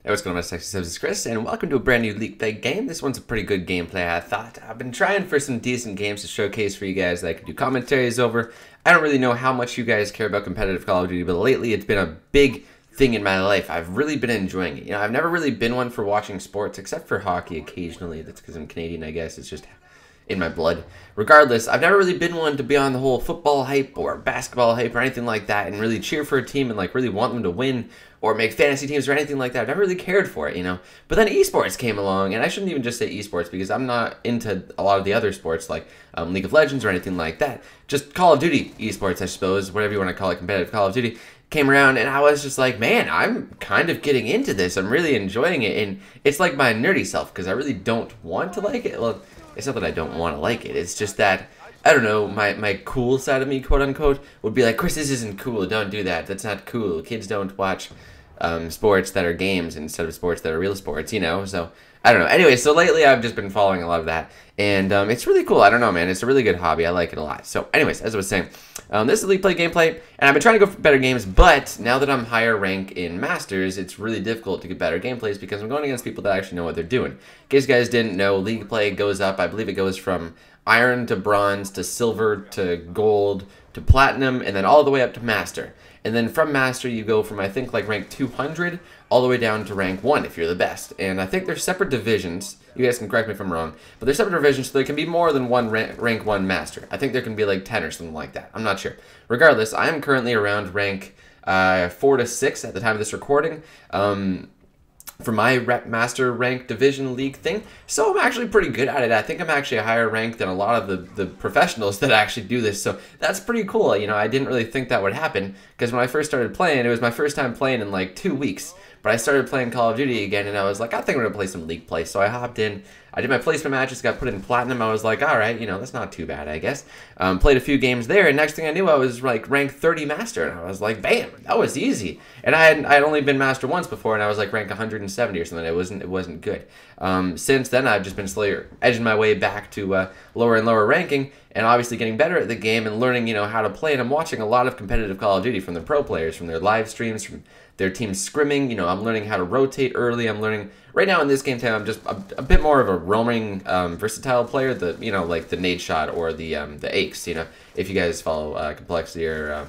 Hey, what's going on, my sexy subs? It's Chris, and welcome to a brand new League Play game. This one's a pretty good gameplay, I thought. I've been trying for some decent games to showcase for you guys that I can do commentaries over. I don't really know how much you guys care about competitive Call of Duty, but lately it's been a big thing in my life. I've really been enjoying it. You know, I've never really been one for watching sports, except for hockey occasionally. That's because I'm Canadian, I guess. It's just in my blood. Regardless, I've never really been one to be on the whole football hype or basketball hype or anything like that and really cheer for a team and like really want them to win or make fantasy teams or anything like that. I've never really cared for it, you know. But then esports came along, and I shouldn't even just say esports because I'm not into a lot of the other sports like League of Legends or anything like that. Just Call of Duty esports, I suppose, whatever you want to call it, competitive Call of Duty, came around, and I was just like, man, I'm kind of getting into this. I'm really enjoying it, and it's like my nerdy self because I really don't want to like it. Well, it's not that I don't want to like it. It's just that, I don't know, my cool side of me, quote unquote, would be like, Chris, this isn't cool. Don't do that. That's not cool. Kids don't watch sports that are games instead of sports that are real sports, you know? So, I don't know. Anyway, so lately I've just been following a lot of that, and it's really cool. I don't know, man. It's a really good hobby. I like it a lot. So, anyways, as I was saying, this is League Play gameplay, and I've been trying to go for better games, but now that I'm higher rank in Masters, it's really difficult to get better gameplays because I'm going against people that actually know what they're doing. In case you guys didn't know, League Play goes up. I believe it goes from iron to bronze to silver to gold to platinum, and then all the way up to master. And then from master, you go from, I think, like rank 200 all the way down to rank 1 if you're the best. And I think there's separate divisions. You guys can correct me if I'm wrong. But there's separate divisions, so there can be more than one rank 1 master. I think there can be like 10 or something like that. I'm not sure. Regardless, I am currently around rank 4 to 6 at the time of this recording. For my master rank division league thing, so I'm actually pretty good at it. I think I'm actually a higher rank than a lot of the professionals that actually do this, so that's pretty cool. You know, I didn't really think that would happen, because when I first started playing, it was my first time playing in like 2 weeks, but I started playing Call of Duty again, and I was like, I think I'm going to play some league play, so I hopped in. I did my placement matches, got put in platinum. I was like, all right, you know, that's not too bad, I guess. Played a few games there, and next thing I knew, I was like rank 30 master, and I was like, bam, that was easy. And I had only been master once before, and I was like rank 170 or something. It wasn't good. Since then, I've just been slowly edging my way back to lower and lower ranking, and obviously getting better at the game and learning, you know, how to play. And I'm watching a lot of competitive Call of Duty from the pro players, from their live streams, from their team scrimming. You know, I'm learning how to rotate early. I'm learning right now in this game time. I'm just a bit more of a roaming, versatile player. The, you know, like the nade shot or the aches. You know, if you guys follow complexity or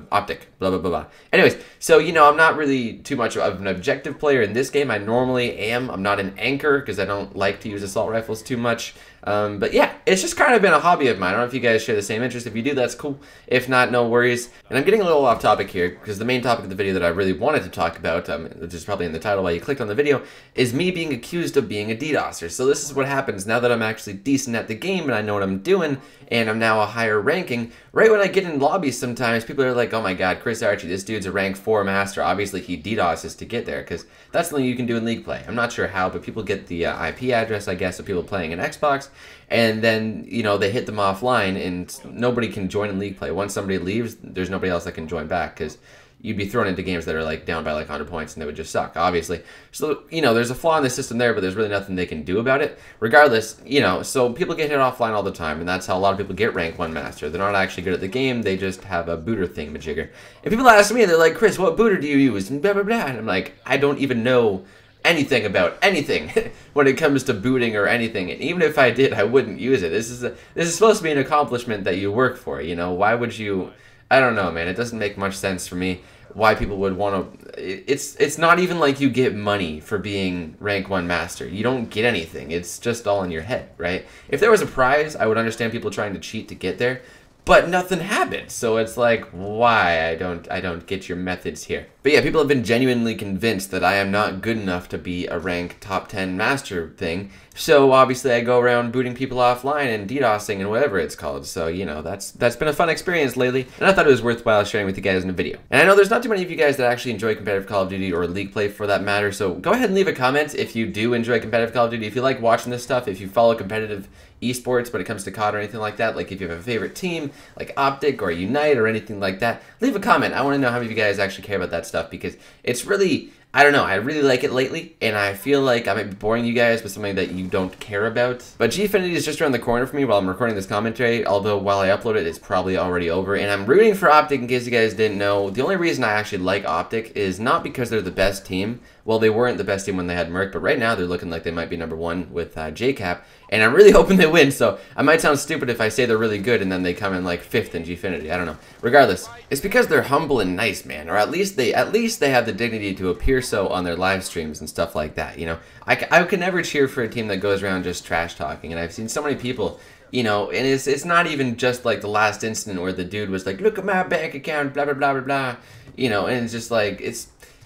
optic, blah blah blah blah. Anyways, so you know, I'm not really too much of an objective player in this game. I normally am. I'm not an anchor because I don't like to use assault rifles too much. But yeah, it's just kind of been a hobby of mine. I don't know if you guys share the same interest. If you do, that's cool. If not, no worries. And I'm getting a little off topic here because the main topic of the video that I really wanted to talk about, which is probably in the title while you clicked on the video, is me being accused of being a DDoSer. So this is what happens now that I'm actually decent at the game and I know what I'm doing and I'm now a higher ranking. Right when I get in lobbies sometimes, people are like, oh my god, Chris Archie, this dude's a rank 4 master. Obviously he DDoSes to get there, because that's something you can do in League Play. I'm not sure how, but people get the IP address, I guess, of people playing in Xbox, and then, you know, they hit them offline and nobody can join in League Play. Once somebody leaves, there's nobody else that can join back, because you'd be thrown into games that are like down by like 100 points and they would just suck, obviously. So, you know, there's a flaw in the system there, but there's really nothing they can do about it. Regardless, you know, so people get hit offline all the time, and that's how a lot of people get rank 1 master. They're not actually good at the game, they just have a booter thingamajigger. And people ask me, they're like, Chris, what booter do you use? And blah, blah, blah. And I'm like, I don't even know anything about anything when it comes to booting or anything. And even if I did, I wouldn't use it. This is supposed to be an accomplishment that you work for, you know? Why would you... I don't know, man. It doesn't make much sense for me why people would want to... It's not even like you get money for being rank 1 master. You don't get anything. It's just all in your head, right? If there was a prize, I would understand people trying to cheat to get there, but nothing happened. So it's like, why? I don't get your methods here. But yeah, people have been genuinely convinced that I am not good enough to be a rank top 10 master thing. So obviously I go around booting people offline and DDoSing and whatever it's called. So, you know, that's been a fun experience lately, and I thought it was worthwhile sharing with you guys in a video. And I know there's not too many of you guys that actually enjoy competitive Call of Duty or League Play for that matter, so go ahead and leave a comment if you do enjoy competitive Call of Duty, if you like watching this stuff, if you follow competitive esports when it comes to COD or anything like that, like if you have a favorite team, like Optic or Unite or anything like that, leave a comment. I want to know how many of you guys actually care about that stuff, because it's really, I don't know, I really like it lately, and I feel like I might be boring you guys with something that you don't care about. But Gfinity is just around the corner for me while I'm recording this commentary, although while I upload it, it's probably already over. And I'm rooting for Optic in case you guys didn't know. The only reason I actually like Optic is not because they're the best team. Well, they weren't the best team when they had Merc, but right now they're looking like they might be #1 with JCap, and I'm really hoping they win, so I might sound stupid if I say they're really good and then they come in like 5th in Gfinity, I don't know. Regardless, it's because they're humble and nice, man, or at least they have the dignity to appear so on their live streams and stuff like that, you know. I could never cheer for a team that goes around just trash talking, and I've seen so many people, you know, and it's not even just like the last incident where the dude was like, look at my bank account, blah, blah, blah, blah, blah, you know, and it's just like,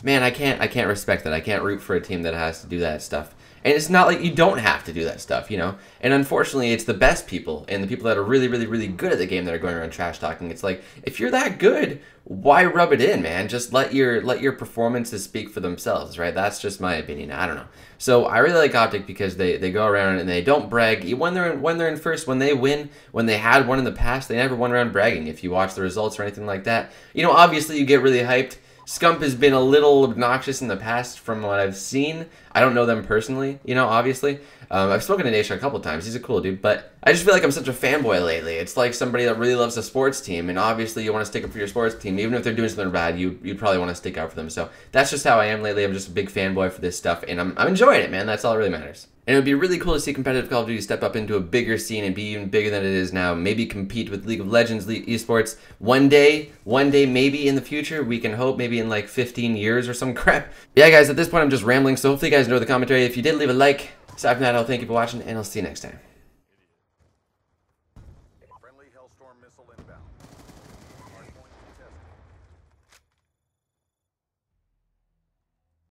man, I can't respect that. I can't root for a team that has to do that stuff. And it's not like you don't have to do that stuff, you know? And unfortunately, it's the best people and the people that are really, really, really good at the game that are going around trash talking. It's like, if you're that good, why rub it in, man? Just let your performances speak for themselves, right? That's just my opinion. I don't know. So I really like Optic because they go around and they don't brag. When they're in first, when they win, when they had won in the past, they never went around bragging. If you watch the results or anything like that, you know, obviously you get really hyped. Scump has been a little obnoxious in the past from what I've seen. I don't know them personally, you know, obviously. I've spoken to Nation a couple times. He's a cool dude, but I just feel like I'm such a fanboy lately. It's like somebody that really loves a sports team, and obviously you want to stick up for your sports team. Even if they're doing something bad, you'd probably want to stick out for them. So that's just how I am lately. I'm just a big fanboy for this stuff, and I'm enjoying it, man. That's all that really matters. And it would be really cool to see competitive Call of Duty step up into a bigger scene and be even bigger than it is now. Maybe compete with League of Legends esports one day, maybe in the future. We can hope maybe in like 15 years or some crap. Yeah, guys, at this point I'm just rambling, so hopefully you guys enjoyed the commentary. If you did, leave a like. Aside from that, I'll thank you for watching, and I'll see you next time.